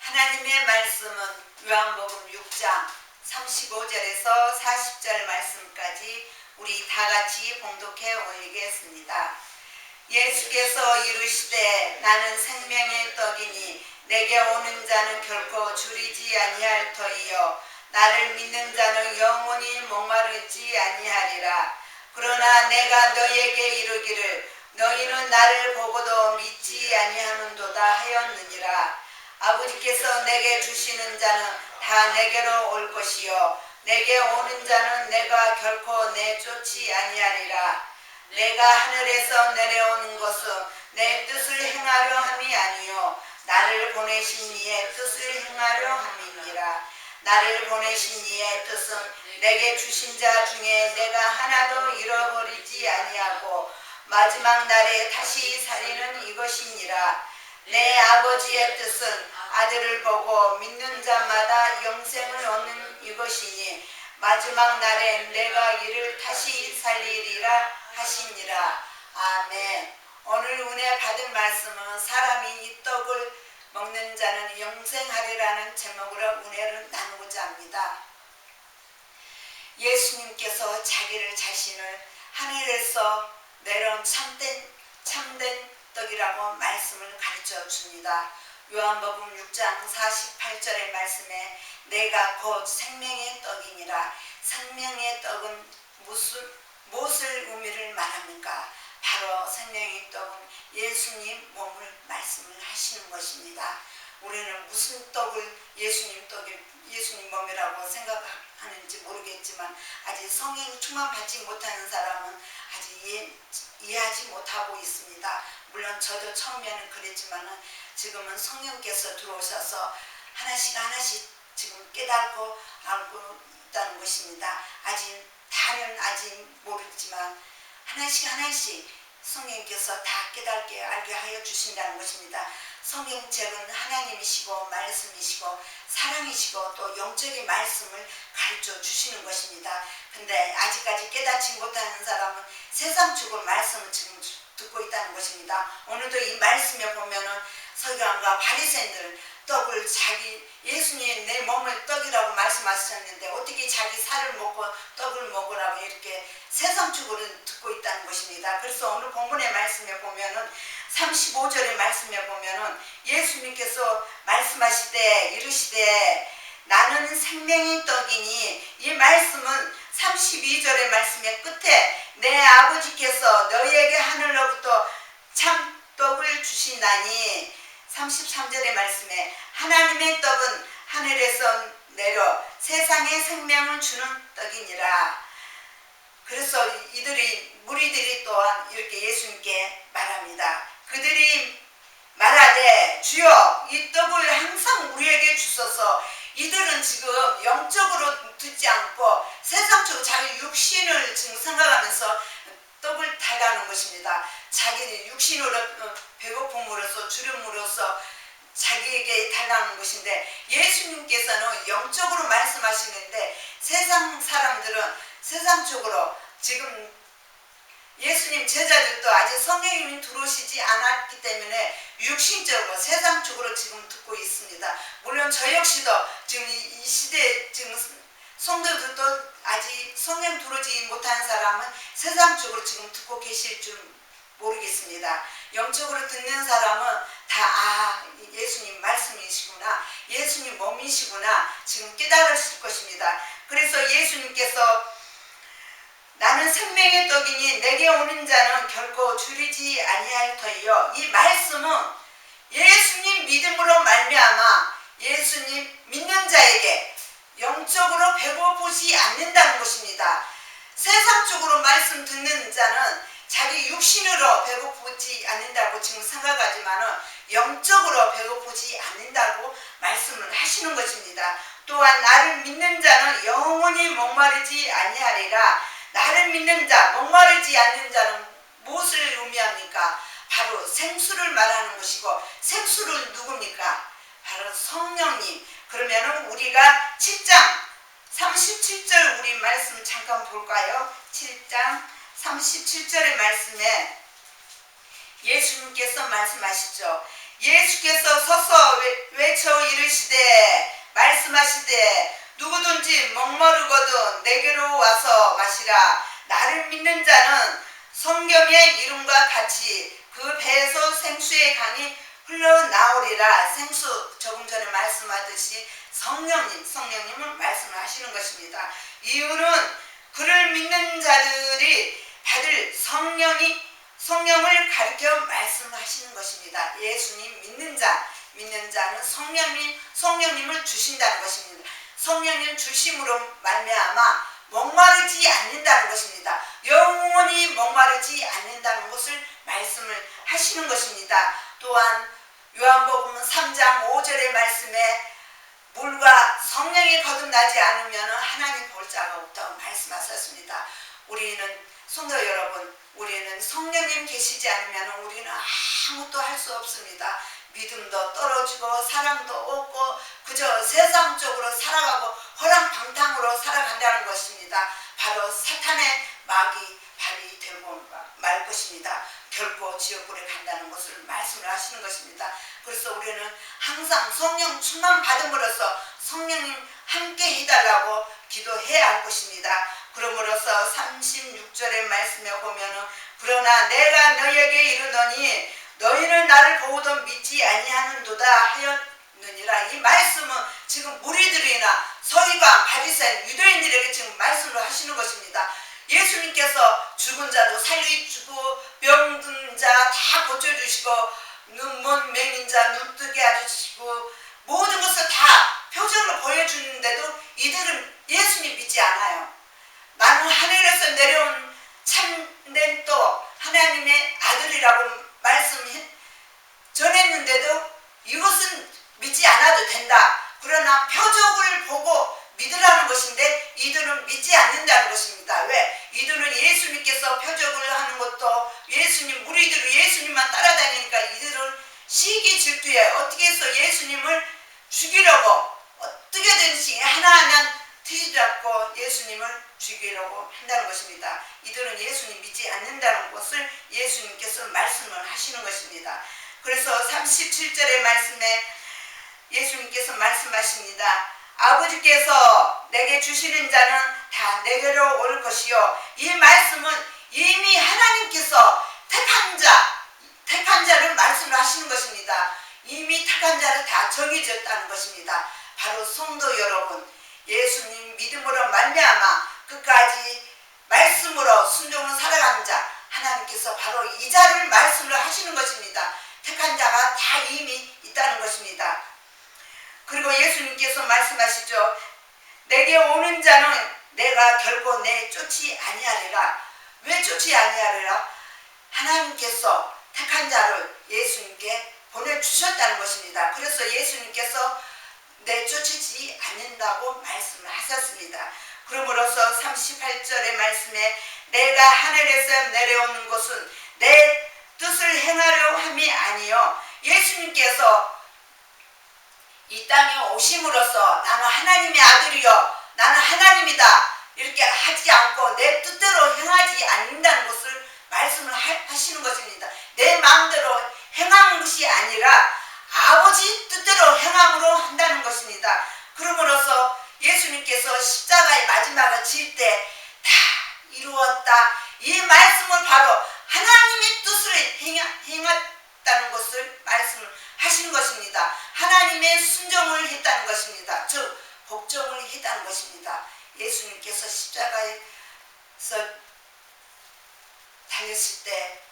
하나님의 말씀은 요한복음 6장 35절에서 40절 말씀까지 우리 다같이 봉독해 올리겠습니다. 예수께서 이르시되 나는 생명의 떡이니 내게 오는 자는 결코 줄이지 아니할 터이요 나를 믿는 자는 영원히 목마르지 아니하리라. 그러나 내가 너희에게 이르기를 너희는 나를 보고도 믿지 아니하는도다 하였느니라. 아버지께서 내게 주시는 자는 다 내게로 올 것이요 내게 오는 자는 내가 결코 내쫓지 아니하리라. 내가 하늘에서 내려오는 것은 내 뜻을 행하려 함이 아니요 나를 보내신 이의 뜻을 행하려 함이니라. 나를 보내신 이의 뜻은 내게 주신 자 중에 내가 하나도 잃어버리지 아니하고 마지막 날에 다시 살리는 이것이니라. 내 아버지의 뜻은 아들을 보고 믿는 자마다 영생을 얻는 이것이니 마지막 날에 내가 이를 다시 살리리라 하시니라. 아멘. 오늘 은혜 받은 말씀은 사람이 이 떡을 먹는 자는 영생하리라는 제목으로 은혜를 나누고자 합니다. 예수님께서 자기를 자신을 하늘에서 내려온 참된 떡이라고 말씀을 가르쳐 줍니다. 요한복음 6장 48절의 말씀에 내가 곧 생명의 떡이니라. 생명의 떡은 무엇을 의미를 말합니까? 바로 생명의 떡은 예수님 몸을 말씀을 하시는 것입니다. 우리는 무슨 떡을 예수님 몸이라고 생각하는지 모르겠지만 아직 성령 충만 받지 못하는 사람은 아직 이해하지 못하고 있습니다. 물론 저도 처음에는 그랬지만 지금은 성령께서 들어오셔서 하나씩 지금 깨닫고 알고 있다는 것입니다. 다는 아직 모르지만 하나씩 성령께서 다 깨닫게 알게 하여 주신다는 것입니다. 성경책은 하나님이시고 말씀이시고 사랑이시고 또 영적인 말씀을 가르쳐 주시는 것입니다. 근데 아직까지 깨닫지 못하는 사람은 세상적으로 말씀을 지금 듣고 있다는 것입니다. 오늘도 이 말씀에 보면은 서기관과 바리새인들 떡을 예수님 내 몸을 떡이라고 말씀하셨는데 어떻게 자기 살을 먹고 떡을 먹으라고 이렇게 세상적으로 듣고 있다는 것입니다. 그래서 오늘 본문의 말씀에 보면은 35절의 말씀에 보면은 예수님께서 말씀하시되 이르시되 나는 생명의 떡이니 이 말씀은 32절의 말씀의 끝에 내 아버지께서 너희에게 하늘로부터 참 떡을 주시나니 33절의 말씀에 하나님의 떡은 하늘에서 내려 세상에 생명을 주는 떡이니라. 그래서 무리들이 또한 이렇게 예수님께 말합니다. 그들이 말하되 주여 이 떡을 항상 우리에게 주소서. 이들은 지금 영적으로 듣지 않고 세상적으로 자기 육신을 지금 생각하면서 떡을 달라는 것입니다. 자기 육신으로 배고픔으로써 주름으로써 자기에게 달라는 것인데 예수님께서는 영적으로 말씀하시는데 세상 사람들은 세상적으로 지금 예수님 제자들도 아직 성령님이 들어오시지 않았기 때문에 육신적으로 세상적으로 지금 듣고 있습니다. 물론 저 역시도 지금 이 시대에 지금 성도들도 아직 성령 들어오지 못한 사람은 세상적으로 지금 듣고 계실 줄 모르겠습니다. 영적으로 듣는 사람은 다 예수님 말씀이시구나, 예수님 몸이시구나 지금 깨달으실 것입니다. 그래서 예수님께서 나는 생명의 떡이니 내게 오는 자는 결코 줄이지 아니할 터이요. 이 말씀은 예수님 믿음으로 말미암아 예수님 믿는 자에게 영적으로 배고프지 않는다는 것입니다. 세상적으로 말씀 듣는 자는 자기 육신으로 배고프지 않는다고 지금 생각하지만은 영적으로 배고프지 않는다고 말씀을 하시는 것입니다. 또한 나를 믿는 자는 영원히 목마르지 아니하리라. 나를 믿는 자, 목마르지 않는 자는 무엇을 의미합니까? 바로 생수를 말하는 것이고 생수는 누굽니까? 바로 성령님. 그러면은 우리가 7장 37절 우리 말씀 잠깐 볼까요? 7장 37절의 말씀에 예수님께서 말씀하시죠. 예수께서 서서 외쳐 이르시되 이르시되 누구든지 목마르거든 내게로 와서 마시라. 나를 믿는 자는 성경의 이름과 같이 그 배에서 생수의 강이 흘러나오리라. 생수, 조금 전에 말씀하듯이 성령님을 말씀을 하시는 것입니다. 이유는 그를 믿는 자들이 받을 성령을 가르쳐 말씀하시는 것입니다. 예수님 믿는 자는 성령님을 주신다는 것입니다. 성령님 주심으로 말미암아 목마르지 않는다는 것입니다. 영원히 목마르지 않는다는 것을 말씀을 하시는 것입니다. 또한 요한복음 3장 5절의 말씀에 물과 성령이 거듭나지 않으면 하나님 볼 자가 없다고 말씀하셨습니다. 우리는 성도 여러분, 우리는 성령님 계시지 않으면 우리는 아무것도 할 수 없습니다. 믿음도 떨어지고 사랑도 없고 그저 세상적으로 살아가고 허랑방탕으로 살아간다는 것입니다. 바로 사탄의 마귀 발이 되고 말 것입니다. 결코 지옥불에 간다는 것을 말씀을 하시는 것입니다. 그래서 우리는 항상 성령 충만 받음으로써 성령님 함께 해달라고 기도해야 할 것입니다. 그러므로서 36절의 말씀에 보면은 그러나 내가 너희에게 이르노니 너희는 나를 보고도 믿지 아니하는도다 하였느니라. 이 말씀은 지금 무리들이나 서기관, 바리새인, 유대인들에게 지금 말씀을 하시는 것입니다. 예수님께서 죽은 자도 살려주고 병든 자 다 고쳐주시고 눈먼 맹인 자 눈뜨게 해주시고 모든 것을 다 표적으로 보여주는데도 이들은 예수님 믿지 않아요. 나는 하늘에서 내려온 참된 또 하나님의 아들이라고 말씀 전했는데도 이것은 믿지 않아도 된다. 그러나 표적을 보고 믿으라는 것인데 이들은 믿지 않는다는 것입니다. 왜? 이들은 예수님께서 표적을 하는 것도 예수님 무리들이 예수님만 따라다니니까 이들은 시기 질투에 어떻게 해서 예수님을 죽이려고 어떻게든지 하나하나 뒤잡고 예수님을 죽이려고 한다는 것입니다. 이들은 예수님 믿지 않는다는 것을 예수님께서 말씀을 하시는 것입니다. 그래서 37절의 말씀에 예수님께서 말씀하십니다. 아버지께서 내게 주시는 자는 다 내게로 올 것이요. 이 말씀은 이미 하나님께서 택한 자를 말씀을 하시는 것입니다. 이미 택한 자를 다 정해졌다는 것입니다. 바로 성도 여러분, 예수님 믿음으로 말미암아 끝까지 말씀으로 순종을 살아가는 자, 하나님께서 바로 이 자를 말씀을 하시는 것입니다. 택한 자가 다 이미 있다는 것입니다. 그리고 예수님께서 말씀하시죠. 내게 오는 자는 내가 결코 쫓지 아니하리라. 왜 쫓지 아니하리라? 하나님께서 택한 자를 예수님께 보내주셨다는 것입니다. 그래서 예수님께서 내쫓지 않는다고 말씀을 하셨습니다. 그러므로서 38절의 말씀에 내가 하늘에서 내려오는 것은 내 뜻을 행하려 함이 아니요. 예수님께서 이 땅에 오심으로써 나는 하나님의 아들이요 나는 하나님이다 이렇게 하지 않고 내 뜻대로 행하지 않는다는 것을 말씀을 하시는 것입니다. 내 마음대로 행하는 것이 아니라 아버지 뜻대로 행함으로 한다는 것입니다. 그러므로서 예수님께서 십자가의 마지막을 질 때 다 이루었다. 이 말씀은 바로 하나님의 뜻을 행했다는 것을 말씀을 하시는 것입니다. 하나님의 순종을 했다는 것입니다. 즉 복종을 했다는 것입니다. 예수님께서 십자가에서 달렸을 때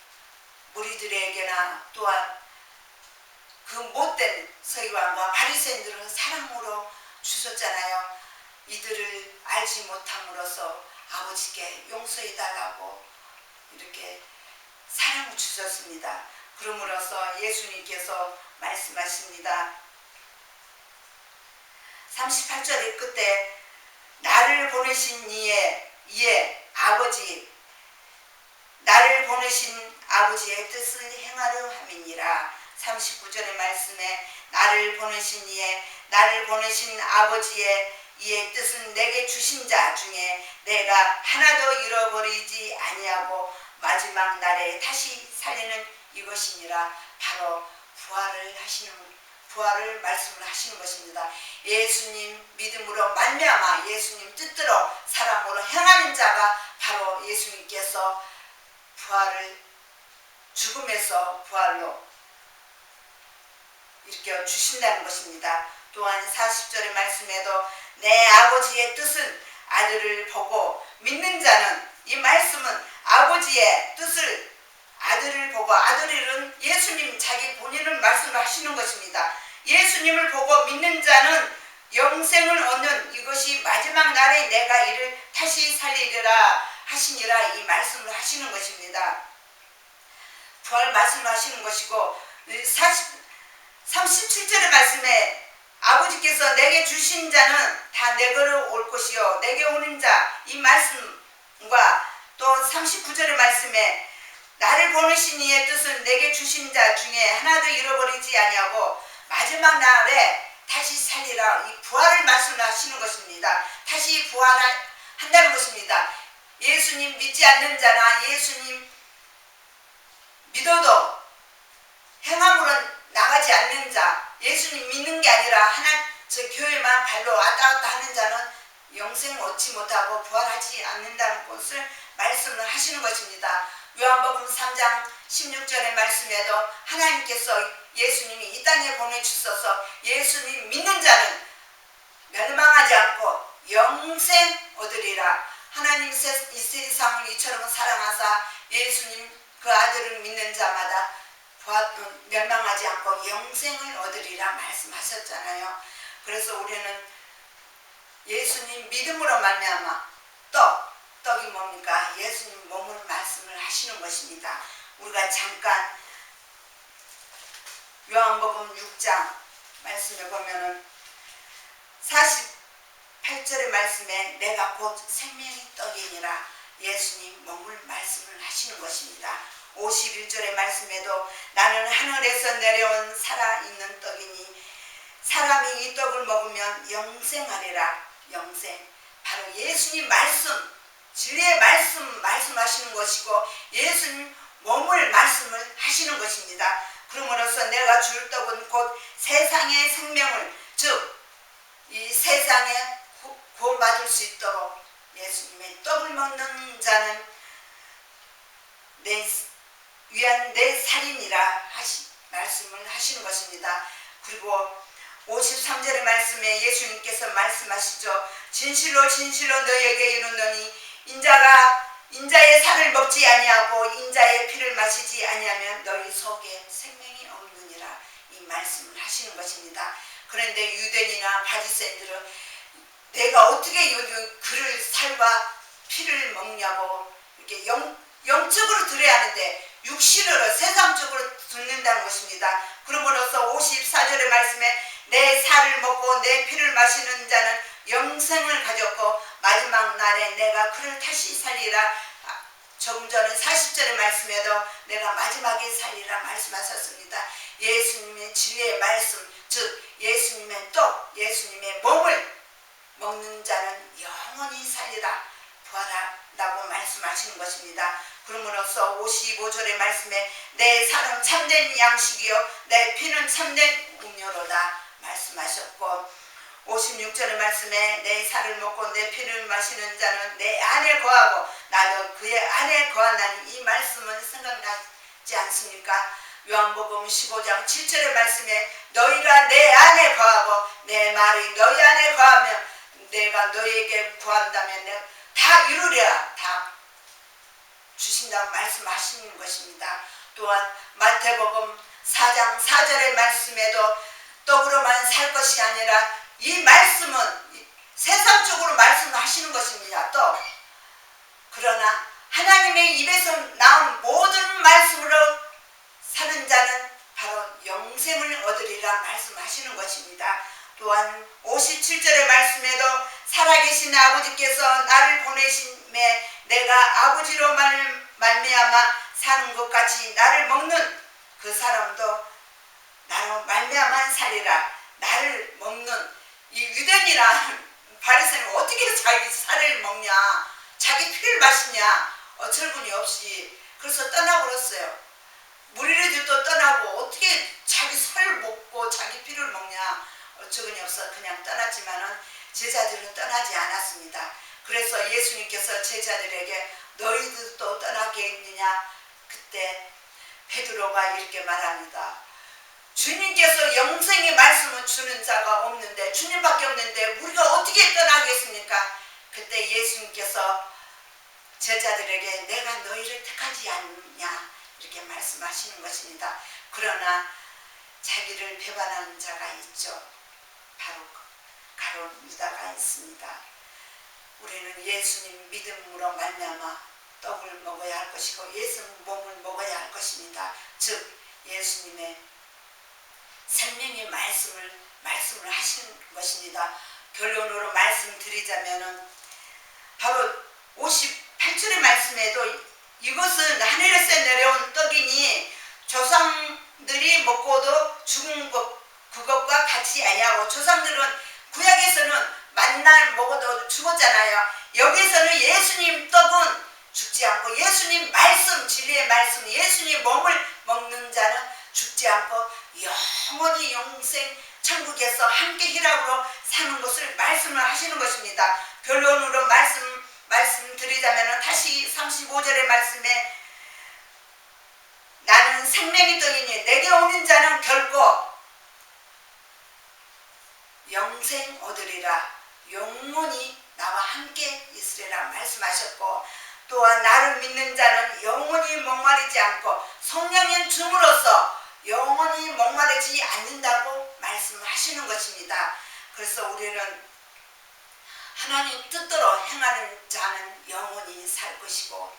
무리들에게나 또한 그 못된 서기관과 바리새인들은 사랑으로 주셨잖아요. 이들을 알지 못함으로써 아버지께 용서해달라고 이렇게 사랑을 주셨습니다. 그러므로서 예수님께서 말씀하십니다. 38절의 끝에 나를 보내신 이의 아버지, 나를 보내신 아버지의 뜻을 행하려 함이니라. 39절의 말씀에 나를 보내신 나를 보내신 아버지의 이의 뜻은 내게 주신 자 중에 내가 하나도 잃어버리지 아니하고 마지막 날에 다시 살리는 이것이니라. 바로 부활을 말씀을 하시는 것입니다. 예수님 믿음으로 말미암아 예수님 뜻대로 사람으로 행하는 자가 바로 예수님께서 죽음에서 부활로 일으켜 주신다는 것입니다. 또한 40절의 말씀에도 내 아버지의 뜻은 아들을 보고 믿는 자는, 이 말씀은 아버지의 뜻을 아들을 보고, 아들은 예수님 자기 본인을 말씀하시는 것입니다. 예수님을 보고 믿는 자는 영생을 얻는, 이것이 마지막 날에 내가 이를 다시 살리리라 하시니라, 이 말씀을 하시는 것입니다. 부활 말씀을 하시는 것이고, 37절의 말씀에 아버지께서 내게 주신 자는 다 내게로 올 것이요 내게 오는 자, 이 말씀과 또 39절의 말씀에 나를 보내신 이의 뜻은 내게 주신 자 중에 하나도 잃어버리지 아니하고 마지막 날에 다시 살리라, 이 부활을 말씀하시는 것입니다. 다시 부활한다는 것입니다. 예수님 믿지 않는 자나 예수님 믿어도 행함으로 나가지 않는 자, 예수님 믿는 게 아니라 저 교회만 발로 왔다 갔다 하는 자는 영생 얻지 못하고 부활하지 않는다는 것을 말씀을 하시는 것입니다. 요한복음 3장 16절의 말씀에도 하나님께서 예수님이 이 땅에 보내주셔서 예수님 믿는 자는 멸망하지 않고 영생 얻으리라. 하나님 이 세상을 이처럼 사랑하사 예수님 그 아들을 믿는 자마다 멸망하지 않고 영생을 얻으리라 말씀하셨잖아요. 그래서 우리는 예수님 믿음으로 말미암아 떡이 뭡니까? 예수님 몸을 말씀을 하시는 것입니다. 우리가 잠깐 요한복음 6장 말씀에 보면은 48절의 말씀에 내가 곧 생명의 떡이니라, 예수님 몸을 말씀을 하시는 것입니다. 51절의 말씀에도 나는 하늘에서 내려온 살아있는 떡이니 사람이 이 떡을 먹으면 영생하리라. 영생, 바로 예수님 말씀, 진리의 말씀하시는 것이고 예수님 몸을 말씀을 하시는 것입니다. 그러므로서 내가 줄 떡은 곧 세상의 생명을, 즉 이 세상에 구원받을 수 있도록 예수님의 떡을 먹는 자는 위한 내 살이니라 말씀을 하시는 것입니다. 그리고 53절의 말씀에 예수님께서 말씀하시죠. 진실로 진실로 너희에게 이르노니 인자의 살을 먹지 아니하고 인자의 피를 마시지 아니하면 너희 속에 생명이 없느니라, 이 말씀을 하시는 것입니다. 그런데 유대인이나 바리새인들은 내가 어떻게 그를 살과 피를 먹냐고 이렇게 영적으로 들어야 하는데 육신으로 세상적으로 듣는다는 것입니다. 그러므로서 54절의 말씀에 내 살을 먹고 내 피를 마시는 자는 영생을 가졌고 마지막 날에 내가 그를 다시 살리라. 조금 전에 40절의 말씀에도 내가 마지막에 살리라 말씀하셨습니다. 예수님의 진리의 말씀, 즉 예수님의 떡, 예수님의 몸을 먹는 자는 영원히 살리라, 부활하라고 말씀하시는 것입니다. 그러므로서 55절의 말씀에 내 살은 참된 양식이요 내 피는 참된 음료로다 말씀하셨고, 56절의 말씀에 내 살을 먹고 내 피를 마시는 자는 내 안에 거하고 나도 그의 안에 거한다는 이 말씀은 생각나지 않습니까? 요한복음 15장 7절의 말씀에 너희가 내 안에 거하고 내 말이 너희 안에 거하면 내가 너희에게 구한다면 내가 다 이루리라, 다 주신다고 말씀하시는 것입니다. 또한 마태복음 4장 4절의 말씀에도 떡으로만 살 것이 아니라 이 말씀은 세상적으로 말씀하시는 것입니다. 또 그러나 하나님의 입에서 나온 모든 말씀으로 사는 자는 바로 영생을 얻으리라 말씀하시는 것입니다. 또한 57절의 말씀에도 살아계신 아버지께서 나를 보내심에 내가 아버지로 말미암아 사는 것 같이 나를 먹는 그 사람도 나로 말미암아 살리라. 나를 먹는 이 유대인이나 바리새인은 어떻게 자기 살을 먹냐, 자기 피를 마시냐, 어처구니 없이 그래서 떠나버렸어요. 무리들도 떠나고 어떻게 자기 살을 먹고 자기 피를 먹냐, 어처구니 없어 그냥 떠났지만은 제자들은 떠나지 않았습니다. 그래서 예수님께서 제자들에게 너희들도 떠나겠느냐? 그때 베드로가 이렇게 말합니다. 주님께서 영생의 말씀을 주는 자가 없는데, 주님밖에 없는데 우리가 어떻게 떠나겠습니까? 그때 예수님께서 제자들에게 내가 너희를 택하지 않느냐 이렇게 말씀하시는 것입니다. 그러나 자기를 배반하는 자가 있죠. 바로 가룟 유다가 있습니다. 우리는 예수님 믿음으로 말미암아 떡을 먹어야 할 것이고 예수님 몸을 먹어야 할 것입니다. 즉 예수님의 생명의 말씀을 하시는 것입니다. 결론으로 말씀드리자면은 바로 58절의 말씀에도 이것은 하늘에서 내려온 떡이니 조상들이 먹고도 죽은 그것과 같이 아니하고, 조상들은 구약에서는 만날 먹어도 죽었잖아요. 여기서는 예수님 떡은 죽지 않고 예수님 말씀, 진리의 말씀, 예수님 몸을 먹는 자는 죽지 않고 영원히 영생 천국에서 함께 희락으로 사는 것을 말씀을 하시는 것입니다. 결론으로 말씀드리자면 다시 35절의 말씀에 나는 생명의 떡이니 내게 오는 자는 결코 영생 얻으리라, 영원히 나와 함께 있으리라 말씀하셨고, 또한 나를 믿는 자는 영원히 목마르지 않고 성령의 줌으로써 영원히 목마르지 않는다고 말씀하시는 것입니다. 그래서 우리는 하나님 뜻대로 행하는 자는 영원히 살 것이고,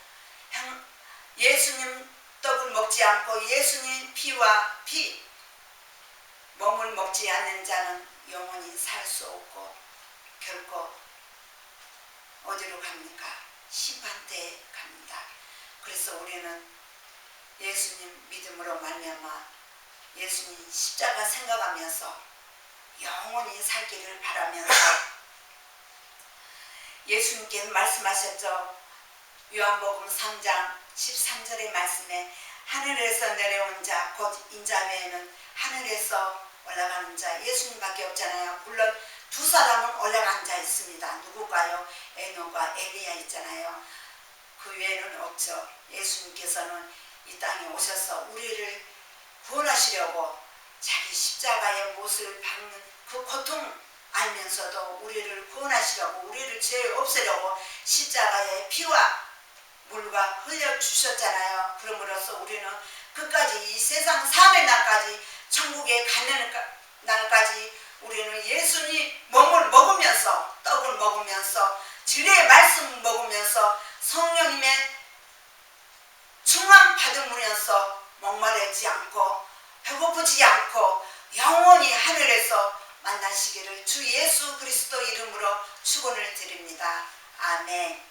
예수님 떡을 먹지 않고 예수님 피와 몸을 먹지 않는 자는 영원히 살 수 없고 결코 어디로 갑니까? 심판대에 갑니다. 그래서 우리는 예수님 믿음으로 말미암아 예수님 십자가 생각하면서 영원히 살기를 바라면서, 예수님께서 말씀하셨죠. 요한복음 3장 13절의 말씀에 하늘에서 내려온 자 곧 인자 외에는 하늘에서 올라가는 자 예수님밖에 없잖아요. 물론 두 사람은 올라간 자 있습니다. 누굴까요? 에녹과 엘리야 있잖아요. 그 외에는 없죠. 예수님께서는 이 땅에 오셔서 우리를 구원하시려고 자기 십자가의 못을 박는 그 고통 알면서도 우리를 구원하시려고, 우리를 죄 없애려고 십자가의 피와 물과 흘려주셨잖아요. 그러므로써 우리는 끝까지 이 세상 사는 날까지, 천국에 가는 날까지 우리는 예수님 몸을 먹으면서, 떡을 먹으면서, 진리의 말씀을 먹으면서 성령님의 충만 받으면서 목마르지 않고 배고프지 않고 영원히 하늘에서 만나시기를 주 예수 그리스도 이름으로 축원을 드립니다. 아멘.